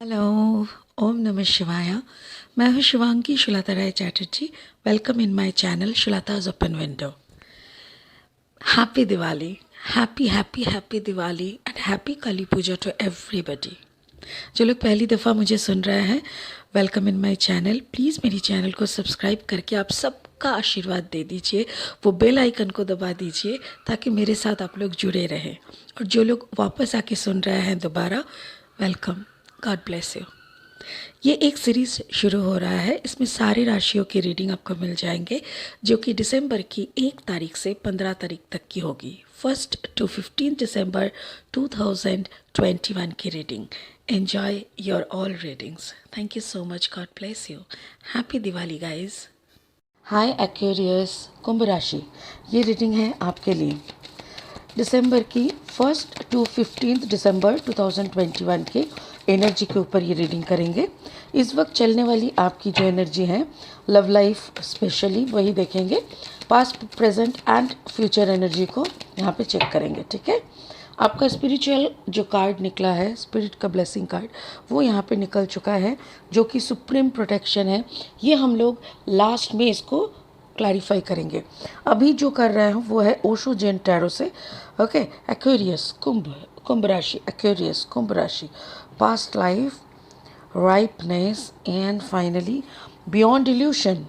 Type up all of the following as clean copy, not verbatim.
Hello, ओम नमः शिवाय। मैं हूँ Shivangi Shulata Rai Chatterjee. Welcome in my channel Shulata's open window. Happy Diwali, happy Diwali and happy Kali Puja to everybody. जो लोग पहली दफ़ा मुझे सुन रहे हैं, welcome in my channel. Please मेरी चैनल को सब्सक्राइब करके आप सबका आशीर्वाद दे दीजिए, वो बेल आइकन को दबा दीजिए ताकि मेरे साथ आप लोग जुड़े रहें। और जो लोग वापस आके सुन रहे हैं दोबारा, वेलकम, गॉड ब्लेस यू। ये एक सीरीज़ शुरू हो रहा है, इसमें सारी राशियों की रीडिंग आपको मिल जाएंगे, जो कि दिसंबर की 1 तारीख से 15 तारीख तक की होगी। 1 to 15 दिसंबर 2021 की reading. Enjoy your all readings. Thank you so much, God bless you. Happy Diwali guys. Hi Aquarius, कुंभ राशि, ये रीडिंग है आपके लिए दिसंबर की 1 to 15 दिसंबर 2021 के एनर्जी के ऊपर ये रीडिंग करेंगे। इस वक्त चलने वाली आपकी जो एनर्जी है, लव लाइफ स्पेशली वही देखेंगे। Past, present and future energy को यहाँ पे चेक करेंगे, ठीक है। आपका स्पिरिचुअल जो कार्ड निकला है, स्पिरिट का ब्लेसिंग कार्ड, वो यहाँ पे निकल चुका है, जो कि सुप्रीम प्रोटेक्शन है। ये हम लोग लास्ट में इसको क्लैरिफाई करेंगे। अभी जो कर रहे हैं वो है ओशो जैन टैरो से। ओके, एक्वेरियस कुंभ राशि, एक्वेरियस कुंभ राशि, past life, ripeness, and finally beyond illusion.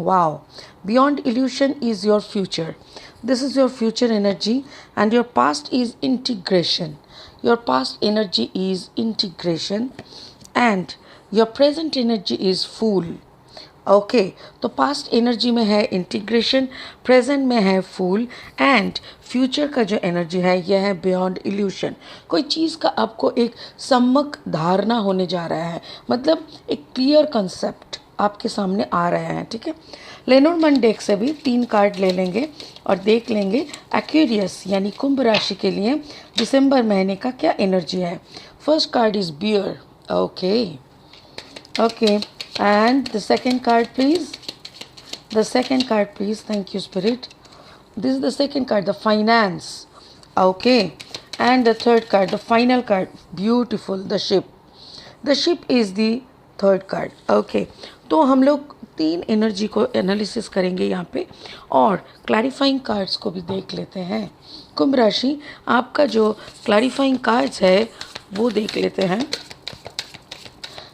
Wow, beyond illusion is your future. This is your future energy, and your past is integration. Your past energy is integration, and your present energy is fool. Okay, तो past energy में है integration, present में है फूल, and future का जो energy है यह है बियॉन्ड इल्यूशन। कोई चीज़ का आपको एक सम्यक धारणा होने जा रहा है, मतलब एक क्लियर कंसेप्ट आपके सामने आ रहे हैं, ठीक है। लेनोर्मैन डेक से भी 3 कार्ड ले लेंगे और देख लेंगे एक्वेरियस यानी कुंभ राशि के लिए दिसंबर महीने का क्या एनर्जी है। First card is bear. Okay, and the second card please. The second card please. Thank you spirit. This is the second card, the finance. Okay, and the third card, the final card, beautiful, the ship. The ship is the third card. Okay, तो हम लोग 3 energy को analysis करेंगे यहाँ पे, और clarifying cards को भी देख लेते हैं। कुंभ राशि, आपका जो क्लैरिफाइंग कार्ड्स है वो देख लेते हैं।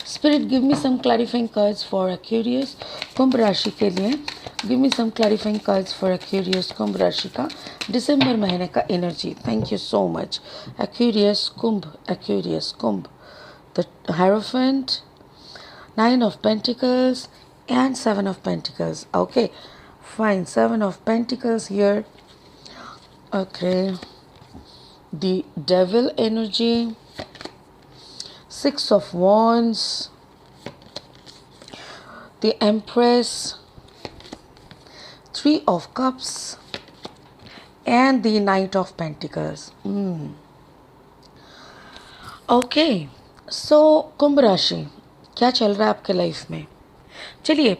Spirit, give me some clarifying cards for Aquarius कुंभ राशि के लिए। Give me some clarifying cards for Aquarius कुंभ राशि का दिसंबर महीने का energy. Thank you so much. Aquarius कुंभ, the Hierophant, 9 of Pentacles and 7 of Pentacles. Okay, fine, 7 of Pentacles here. Okay, the devil energy, 6 of Wands, the Empress, 3 of Cups, and the Knight of Pentacles. Okay, so कुंभ राशि, क्या चल रहा है आपके life में? चलिए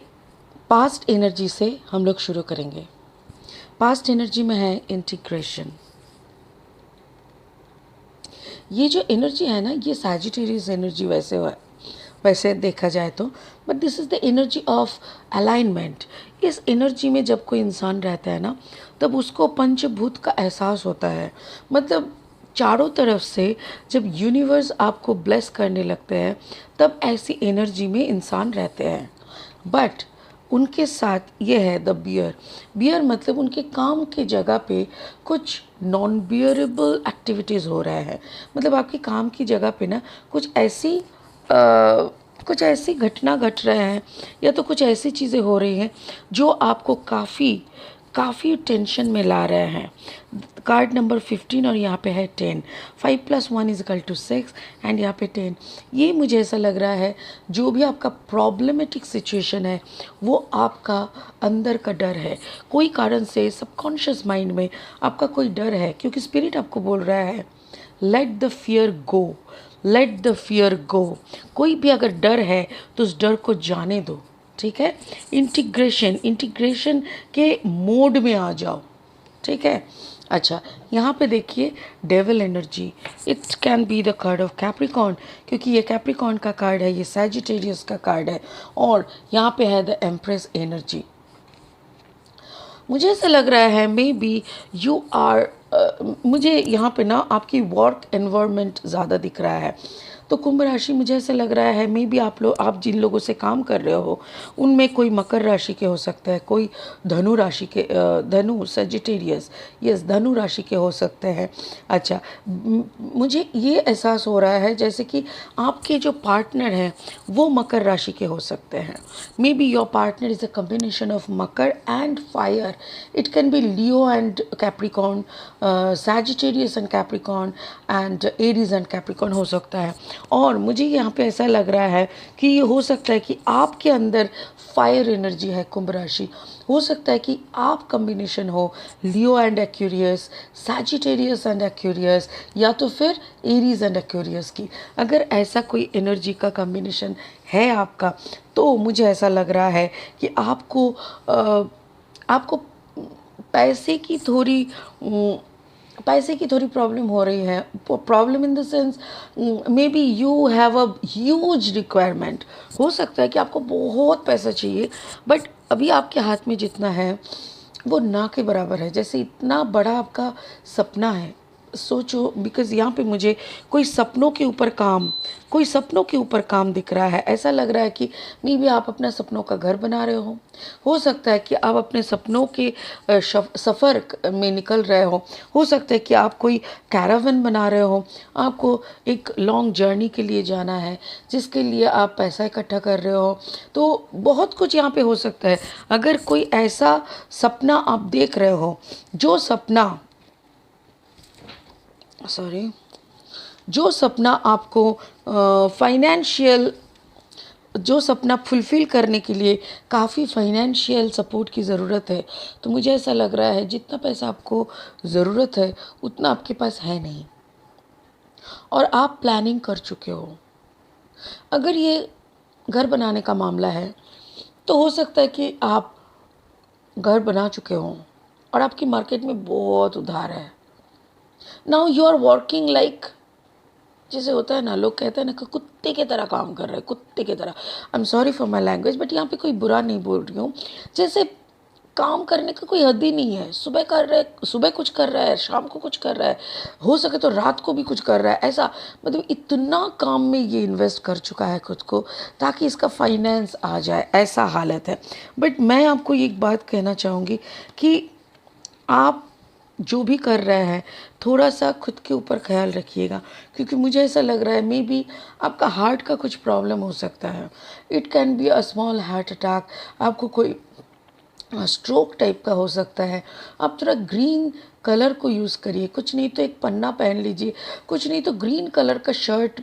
past energy से हम लोग शुरू करेंगे। पास्ट एनर्जी में है इंटीग्रेशन। ये जो एनर्जी है ना, ये सैजिटेरियस एनर्जी वैसे देखा जाए तो, but this is the energy of alignment. इस एनर्जी में जब कोई इंसान रहता है ना, तब उसको पंचभूत का एहसास होता है। मतलब चारों तरफ से जब यूनिवर्स आपको ब्लेस करने लगते हैं, तब ऐसी एनर्जी में इंसान रहते हैं। बट उनके साथ ये है द बियर मतलब उनके काम की जगह पे कुछ नॉन बियरेबल एक्टिविटीज़ हो रहा है। मतलब आपके काम की जगह पे ना कुछ ऐसी घटना घट रहे हैं, या तो कुछ ऐसी चीज़ें हो रही हैं जो आपको काफ़ी टेंशन में ला रहे हैं। कार्ड नंबर 15 और यहाँ पे है 10। 5 + 1 = 6 एंड यहाँ पे 10। ये मुझे ऐसा लग रहा है, जो भी आपका प्रॉब्लमेटिक सिचुएशन है वो आपका अंदर का डर है। कोई कारण से सबकॉन्शियस माइंड में आपका कोई डर है, क्योंकि स्पिरिट आपको बोल रहा है let the fear go, let the fear go. कोई भी अगर डर है तो उस डर को जाने दो, ठीक है। इंटीग्रेशन के मोड में आ जाओ, ठीक है। अच्छा, यहाँ पे देखिए devil energy, it can be the card of Capricorn, क्योंकि ये कैप्रिकॉर्न का कार्ड है, ये सैजिटेरियस का कार्ड है, और यहाँ पे है द एम्प्रेस एनर्जी। मुझे ऐसा लग रहा है मे बी यू आर, मुझे यहाँ पे ना आपकी वर्क एनवायरनमेंट ज़्यादा दिख रहा है। तो कुंभ राशि, मुझे ऐसा लग रहा है मे बी आप जिन लोगों से काम कर रहे हो उनमें कोई मकर राशि के हो सकता है, कोई धनु राशि के, धनु सजिटेरियस, यस धनु राशि के हो सकते हैं। अच्छा, मुझे ये एहसास हो रहा है जैसे कि आपके जो पार्टनर हैं वो मकर राशि के हो सकते हैं। May be your partner is a combination of Makar and fire, it can be Leo and Capricorn, Sagittarius and Capricorn and Aries and Capricorn हो सकता है। और मुझे यहाँ पे ऐसा लग रहा है कि ये हो सकता है कि आपके अंदर फायर एनर्जी है कुंभ राशि, हो सकता है कि आप कम्बिनेशन हो Leo and Aquarius, Sagittarius and Aquarius, या तो फिर एरीज एंड एक्यूरियस की। अगर ऐसा कोई एनर्जी का कम्बिनेशन है आपका, तो मुझे ऐसा लग रहा है कि आपको पैसे की थोड़ी प्रॉब्लम हो रही है। Problem in the sense, may be you have a huge requirement, हो सकता है कि आपको बहुत पैसा चाहिए, बट अभी आपके हाथ में जितना है वो ना के बराबर है। जैसे इतना बड़ा आपका सपना है, सोचो, बिकॉज़ यहाँ पे मुझे कोई सपनों के ऊपर काम दिख रहा है। ऐसा लग रहा है कि मे बी आप अपना सपनों का घर बना रहे हो सकता है कि आप अपने सपनों के सफ़र में निकल रहे हो सकता है कि आप कोई कैरावन बना रहे हो, आपको एक लॉन्ग जर्नी के लिए जाना है जिसके लिए आप पैसा इकट्ठा कर रहे हो। तो बहुत कुछ यहाँ पे हो सकता है। अगर कोई ऐसा सपना आप देख रहे हो, जो सपना आपको फाइनेंशियल, जो सपना फुलफ़िल करने के लिए काफ़ी फाइनेंशियल सपोर्ट की ज़रूरत है, तो मुझे ऐसा लग रहा है जितना पैसा आपको ज़रूरत है उतना आपके पास है नहीं, और आप प्लानिंग कर चुके हो। अगर ये घर बनाने का मामला है तो हो सकता है कि आप घर बना चुके हो और आपकी मार्केट में बहुत उधार है। Now you are working like, जैसे होता है ना, लोग कहते हैं ना कि कुत्ते की तरह काम कर रहे हैं, कुत्ते की तरह। I am sorry for my language, but यहाँ पे कोई बुरा नहीं बोल रही हूँ। जैसे काम करने का कोई हद ही नहीं है, सुबह कुछ कर रहा है, शाम को कुछ कर रहा है, हो सके तो रात को भी कुछ कर रहा है। ऐसा मतलब इतना काम में ये इन्वेस्ट कर चुका है खुद को ताकि इसका फाइनेंस आ जाए, ऐसा हालत है। बट मैं आपको एक बात कहना चाहूँगी कि आप जो भी कर रहे हैं थोड़ा सा खुद के ऊपर ख्याल रखिएगा, क्योंकि मुझे ऐसा लग रहा है मे बी आपका हार्ट का कुछ प्रॉब्लम हो सकता है। It can be a small heart attack, आपको कोई स्ट्रोक टाइप का हो सकता है। आप थोड़ा ग्रीन कलर को यूज़ करिए, कुछ नहीं तो एक पन्ना पहन लीजिए, कुछ नहीं तो ग्रीन कलर का शर्ट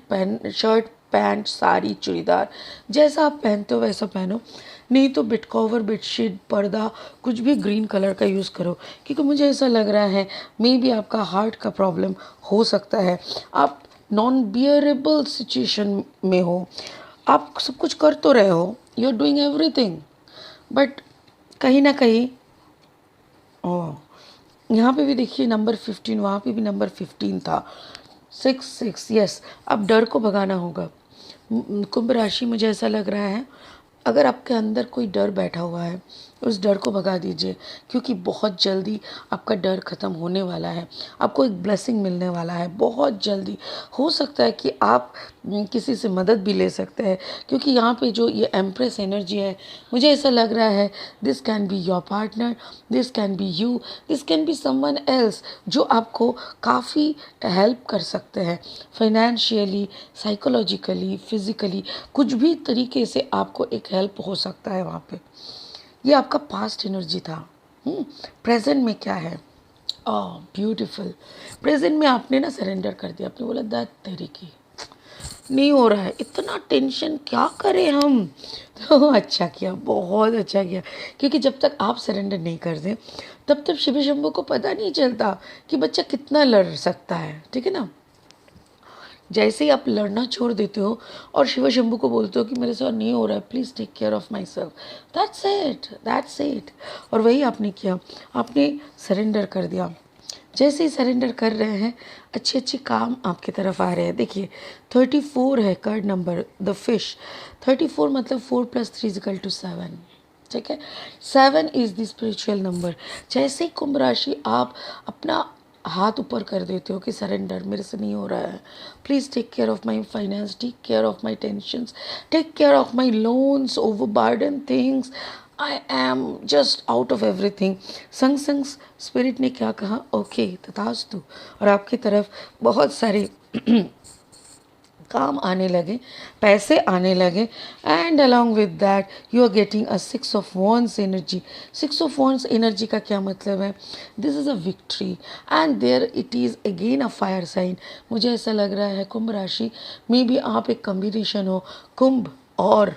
पैंट साड़ी चूड़ीदार जैसा आप पहनते हो वैसा पहनो, नहीं तो बेड कवर बेडशीट पर्दा कुछ भी ग्रीन कलर का यूज़ करो, क्योंकि मुझे ऐसा लग रहा है मे बी आपका हार्ट का प्रॉब्लम हो सकता है। आप नॉन बियरेबल सिचुएशन में हो, आप सब कुछ कर तो रहे हो, you are doing everything, but कहीं ना कहीं, ओह, यहाँ पे भी देखिए नंबर 15, वहाँ पे भी नंबर 15 था, 6 यस। अब डर को भगाना होगा। कुंभ राशि, मुझे ऐसा लग रहा है अगर आपके अंदर कोई डर बैठा हुआ है उस डर को भगा दीजिए, क्योंकि बहुत जल्दी आपका डर ख़त्म होने वाला है, आपको एक ब्लेसिंग मिलने वाला है बहुत जल्दी। हो सकता है कि आप किसी से मदद भी ले सकते हैं, क्योंकि यहाँ पे जो ये एम्प्रेस एनर्जी है, मुझे ऐसा लग रहा है this can be your partner, this can be you, this can be someone else जो आपको काफ़ी हेल्प कर सकते हैं फाइनेंशियली, साइकोलॉजिकली, फिज़िकली, कुछ भी तरीके से आपको एक हेल्प हो सकता है वहाँ पे। ये आपका पास्ट एनर्जी था। प्रेजेंट में क्या है? Oh beautiful. प्रेजेंट में आपने ना सरेंडर कर दिया, आपने बोला दैट तेरी की नहीं हो रहा है, इतना टेंशन क्या करें हम। तो अच्छा किया, बहुत अच्छा किया, क्योंकि जब तक आप सरेंडर नहीं कर दें तब तक शिव शंभू को पता नहीं चलता कि बच्चा कितना लड़ सकता है, ठीक है ना। जैसे ही आप लड़ना छोड़ देते हो और शिव शंभू को बोलते हो कि मेरे साथ नहीं हो रहा है, please take care of myself, that's it. और वही आपने किया, आपने सरेंडर कर दिया। जैसे ही सरेंडर कर रहे हैं अच्छे अच्छे काम आपकी तरफ आ रहे हैं। देखिए 34 है कार्ड नंबर, द फिश। 34 मतलब 4 + 3 = 7। ठीक है, 7 इज़ द स्पिरिचुअल नंबर। जैसे ही कुंभ राशि आप अपना हाथ ऊपर कर देते हो कि सरेंडर, मेरे से नहीं हो रहा है, please take care of my finance, take care of my tensions, take care of my loans, overburden things, I am just out of everything. संग संग स्पिरिट ने क्या कहा, ओके तथास्तु, और आपकी तरफ बहुत सारे काम आने लगे, पैसे आने लगे, and along with that you are getting a 6 of wands energy. 6 of wands energy का क्या मतलब है, this is a victory and there it is again a fire sign. मुझे ऐसा लग रहा है कुंभ राशि में भी आप एक कॉम्बिनेशन हो, कुंभ और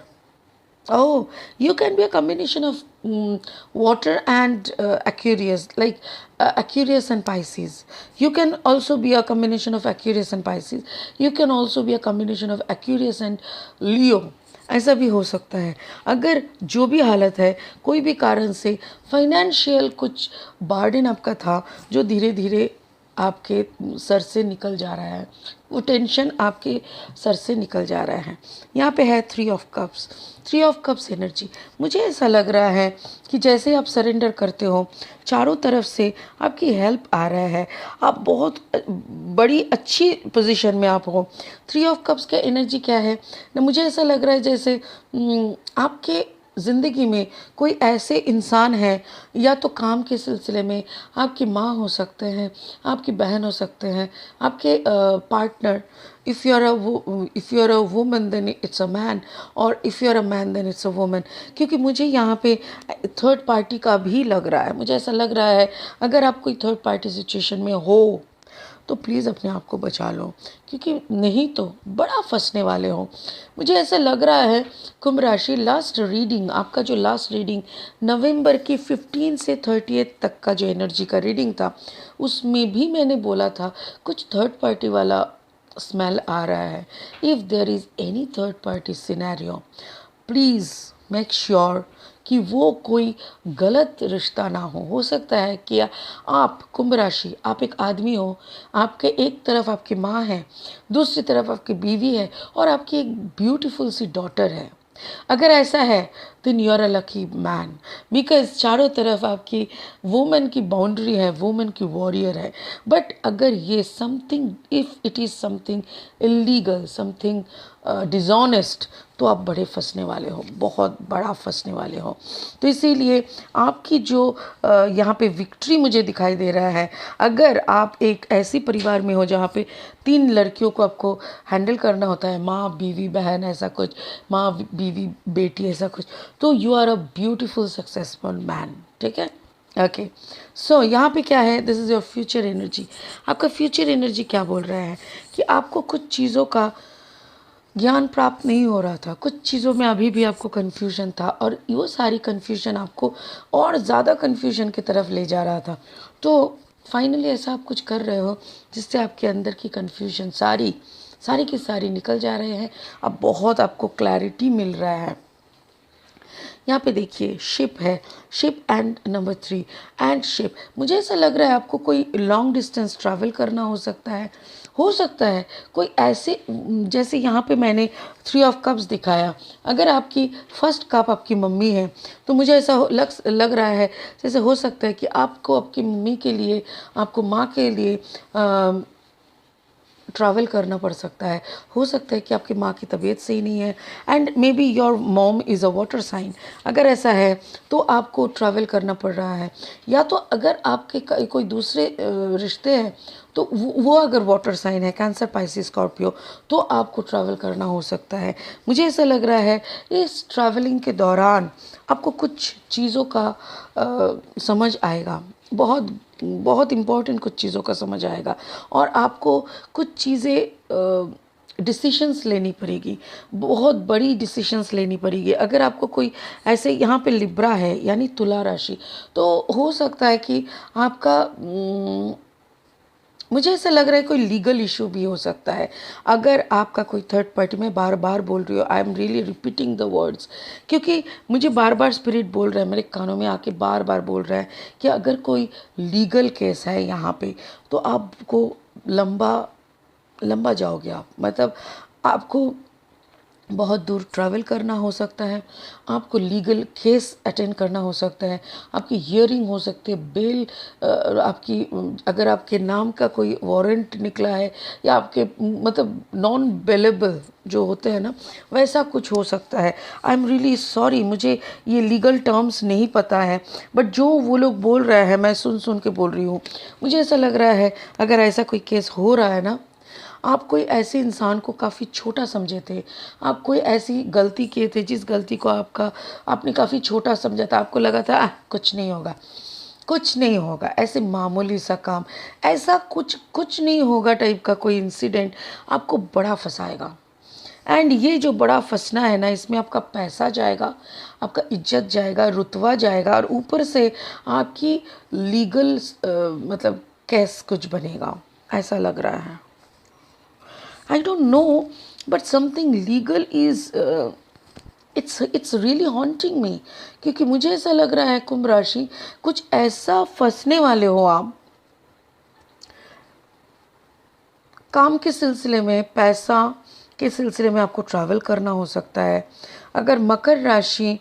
oh, you can be a combination of water and Aquarius, like Aquarius and Pisces. You can also be a combination of Aquarius and Pisces. You can also be a combination of Aquarius and Leo. ऐसा भी हो सकता है। अगर जो भी हालत है, कोई भी कारण से फाइनेंशियल कुछ बर्डन आपका था जो धीरे धीरे आपके सर से निकल जा रहा है, वो टेंशन आपके सर से निकल जा रहा है। यहाँ पे है 3 of cups. 3 of cups energy, मुझे ऐसा लग रहा है कि जैसे आप सरेंडर करते हो चारों तरफ से आपकी हेल्प आ रहा है, आप बहुत बड़ी अच्छी पोजीशन में आप हो। 3 ऑफ कप्स का एनर्जी क्या है ना, मुझे ऐसा लग रहा है जैसे आपके ज़िंदगी में कोई ऐसे इंसान हैं, या तो काम के सिलसिले में आपकी माँ हो सकते हैं, आपकी बहन हो सकते हैं, आपके partner, if you are a woman then it's a man, और if you are a man then it's a woman. क्योंकि मुझे यहाँ पे थर्ड पार्टी का भी लग रहा है, मुझे ऐसा लग रहा है अगर आप कोई थर्ड पार्टी सिचुएशन में हो तो प्लीज़ अपने आप को बचा लो, क्योंकि नहीं तो बड़ा फंसने वाले हो। मुझे ऐसा लग रहा है कुंभ राशि, लास्ट रीडिंग आपका जो लास्ट रीडिंग नवंबर की 15 से 30 तक का जो एनर्जी का रीडिंग था, उसमें भी मैंने बोला था कुछ थर्ड पार्टी वाला स्मेल आ रहा है। If there is any third party scenario, please make sure कि वो कोई गलत रिश्ता ना हो सकता है कि आप कुंभ राशि, आप एक आदमी हो, आपके एक तरफ आपकी माँ है, दूसरी तरफ आपकी बीवी है, और आपकी एक ब्यूटीफुल सी डॉटर है। अगर ऐसा है then you are a lucky man, because चारों तरफ आपकी वुमेन की बाउंड्री है, वुमेन की वॉरियर है। बट अगर ये something, if it is something illegal, something dishonest, तो आप बड़े फंसने वाले हो, बहुत बड़ा फंसने वाले हो। तो इसीलिए आपकी जो यहाँ पे विक्ट्री मुझे दिखाई दे रहा है, अगर आप एक ऐसी परिवार में हो जहाँ पे 3 लड़कियों को आपको हैंडल करना होता है, माँ बीवी बहन ऐसा कुछ, माँ बीवी बेटी ऐसा कुछ, तो you are a beautiful successful man. ठीक है, ओके। सो यहाँ पे क्या है, this is your future energy. आपका फ्यूचर एनर्जी क्या बोल रहा है कि आपको कुछ चीज़ों का ज्ञान प्राप्त नहीं हो रहा था, कुछ चीज़ों में अभी भी आपको कन्फ्यूजन था, और वो सारी कन्फ्यूजन आपको और ज़्यादा कन्फ्यूजन की तरफ ले जा रहा था। तो फाइनली ऐसा आप कुछ कर रहे हो जिससे आपके अंदर की कन्फ्यूजन सारी सारी की सारी निकल जा रहे हैं। अब बहुत आपको क्लैरिटी मिल रहा है। यहाँ पे देखिए शिप है, ship and number 3 and ship. मुझे ऐसा लग रहा है आपको कोई लॉन्ग डिस्टेंस ट्रैवल करना हो सकता है कोई ऐसे, जैसे यहाँ पे मैंने 3 ऑफ कप्स दिखाया, अगर आपकी फर्स्ट कप आपकी मम्मी है तो मुझे ऐसा लग रहा है जैसे हो सकता है कि आपको आपकी मम्मी के लिए, आपको माँ के लिए ट्रैवल करना पड़ सकता है। हो सकता है कि आपकी माँ की तबीयत सही नहीं है, and maybe your mom is a water sign. अगर ऐसा है तो आपको ट्रैवल करना पड़ रहा है, या तो अगर आपके कोई दूसरे रिश्ते हैं तो वो अगर वाटर साइन है, कैंसर पाइसिस स्कॉर्पियो, तो आपको ट्रैवल करना हो सकता है। मुझे ऐसा लग रहा है इस ट्रैवलिंग के दौरान आपको कुछ चीज़ों का समझ आएगा, बहुत बहुत इम्पोर्टेंट कुछ चीज़ों का समझ आएगा, और आपको कुछ चीज़ें डिसीशंस लेनी पड़ेगी, बहुत बड़ी डिसीशंस लेनी पड़ेगी। अगर आपको कोई ऐसे, यहाँ पे लिब्रा है यानी तुला राशि, तो हो सकता है कि आपका मुझे ऐसा लग रहा है कोई लीगल इशू भी हो सकता है। अगर आपका कोई थर्ड पार्टी, में बार बार बोल रही हूँ, I am really repeating the words, क्योंकि मुझे बार बार स्पिरिट बोल रहा है, मेरे कानों में आके बार बार बोल रहा है कि अगर कोई लीगल केस है यहाँ पे तो आपको लंबा लंबा जाओगे आप, मतलब आपको बहुत दूर ट्रैवल करना हो सकता है, आपको लीगल केस अटेंड करना हो सकता है, आपकी हियरिंग हो सकती है, बेल आपकी, अगर आपके नाम का कोई वारंट निकला है या आपके मतलब नॉन बेलेबल जो होते हैं ना, वैसा कुछ हो सकता है। आई एम रियली सॉरी, मुझे ये लीगल टर्म्स नहीं पता है, बट जो वो लोग बोल रहे हैं मैं सुन सुन के बोल रही हूँ। मुझे ऐसा लग रहा है अगर ऐसा कोई केस हो रहा है ना, आप कोई ऐसे इंसान को काफ़ी छोटा समझे थे, आप कोई ऐसी गलती किए थे जिस गलती को आपने काफ़ी छोटा समझा था, आपको लगा था कुछ नहीं होगा, कुछ नहीं होगा, ऐसे मामूली सा काम, ऐसा कुछ कुछ नहीं होगा टाइप का कोई इंसिडेंट आपको बड़ा फंसाएगा। एंड ये जो बड़ा फंसना है ना, इसमें आपका पैसा जाएगा, आपका इज्जत जाएगा, रुतबा जाएगा, और ऊपर से आपकी लीगल मतलब केस कुछ बनेगा, ऐसा लग रहा है। I don't know, but something legal is it's really haunting me, क्योंकि मुझे ऐसा लग रहा है कुंभ राशि कुछ ऐसा फंसने वाले हो आप, काम के सिलसिले में, पैसा के सिलसिले में आपको ट्रैवल करना हो सकता है। अगर मकर राशि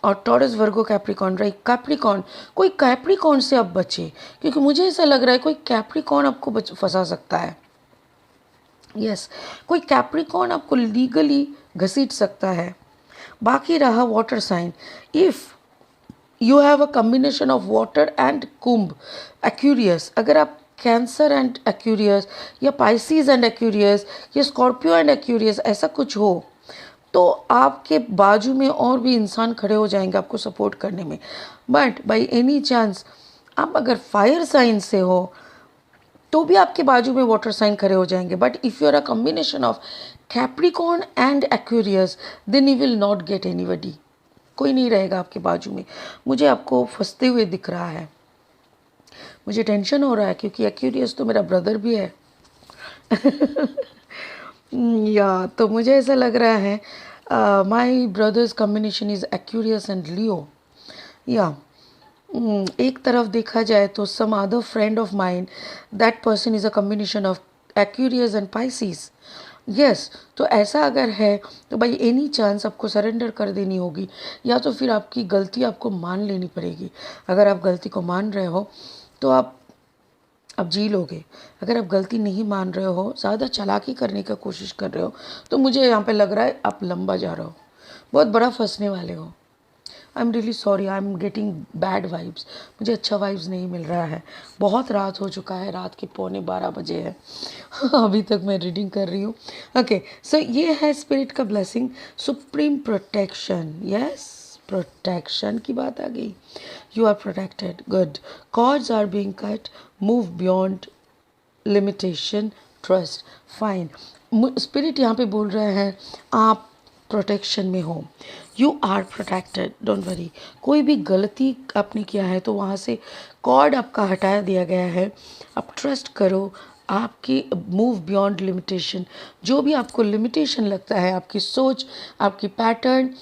और टॉरस वर्गो कैप्रिकॉन रही, कैप्रिकॉन, कोई कैप्रिकॉन से आप बचे, क्योंकि मुझे ऐसा लग रहा है कोई कैप्रिकॉन आपको फंसा सकता है। यस, कोई कैप्रिकॉन आपको लीगली घसीट सकता है। बाकी रहा water sign, if you have a combination of water and Kumbh Aquarius, अगर आप कैंसर एंड एक्यूरियस या पाइसिस एंड एक्यूरियस या स्कॉर्पियो एंड एक्यूरियस ऐसा कुछ हो, तो आपके बाजू में और भी इंसान खड़े हो जाएंगे आपको सपोर्ट करने में। बट बाई एनी चांस आप अगर फायर साइन से हो तो भी आपके बाजू में वाटर साइन खड़े हो जाएंगे। But if you are a combination of Capricorn and Aquarius, then you will not get anybody, कोई नहीं रहेगा आपके बाजू में। मुझे आपको फंसते हुए दिख रहा है, मुझे टेंशन हो रहा है, क्योंकि एक्वेरियस तो मेरा ब्रदर भी है। या तो मुझे ऐसा लग रहा है my brothers combination is Aquarius and Leo. या एक तरफ देखा जाए तो some other friend of mind, that person is a combination of Aquarius and Pisces. Yes, तो ऐसा अगर है तो भाई एनी चांस आपको सरेंडर कर देनी होगी, या तो फिर आपकी गलती आपको मान लेनी पड़ेगी। अगर आप गलती को मान रहे हो तो आप जी लोगे, अगर आप गलती नहीं मान रहे हो, ज़्यादा चालाकी करने का कोशिश कर रहे हो, तो मुझे यहाँ पे लग रहा है आप लंबा जा रहे हो, बहुत बड़ा फंसने वाले हो। I am really sorry, I am getting bad vibes, मुझे अच्छा वाइब्स नहीं मिल रहा है। बहुत रात हो चुका है, रात के 11:15 बजे है। अभी तक मैं रीडिंग कर रही हूँ। ओके, सो ये है स्पिरिट का blessing, supreme protection. Yes, protection की बात आ गई। You are protected, good. Cords are being cut, move beyond limitation, trust, fine. Spirit यहाँ पे बोल रहे हैं आप प्रोटेक्शन में हो, you are protected, don't worry. कोई भी गलती आपने किया है तो वहाँ से कॉर्ड आपका हटा दिया गया है। आप ट्रस्ट करो, आपकी मूव बियॉन्ड लिमिटेशन, जो भी आपको लिमिटेशन लगता है, आपकी सोच, आपकी पैटर्न,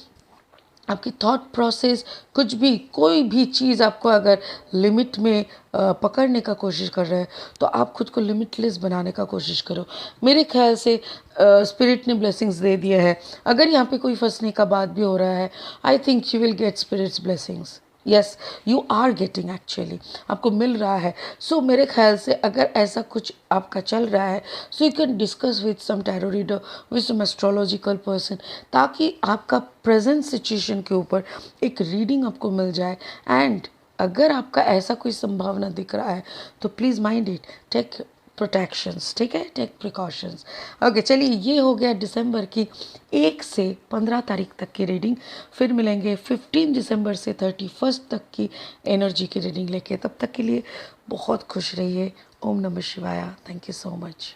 आपकी थॉट प्रोसेस, कुछ भी, कोई भी चीज़ आपको अगर लिमिट में पकड़ने का कोशिश कर रहे हैं, तो आप खुद को लिमिटलेस बनाने का कोशिश करो। मेरे ख्याल से स्पिरिट ने ब्लेसिंग्स दे दिया है। अगर यहाँ पे कोई फंसने का बात भी हो रहा है, I think you will get spirits blessings. Yes, you are getting, actually आपको मिल रहा है। सो मेरे ख्याल से अगर ऐसा कुछ आपका चल रहा है, so you can discuss with some tarot reader, with some astrological person, ताकि आपका प्रेजेंट सिचुएशन के ऊपर एक रीडिंग आपको मिल जाए। एंड अगर आपका ऐसा कोई संभावना दिख रहा है तो please mind it, take protections, ठीक है, टेक प्रिकॉशंस। ओके, चलिए, ये हो गया दिसंबर की 1 से 15 तारीख तक की रीडिंग। फिर मिलेंगे 15 दिसंबर से 31 तक की एनर्जी की रीडिंग लेके। तब तक के लिए बहुत खुश रहिए। ओम नमः शिवाय। Thank you so much.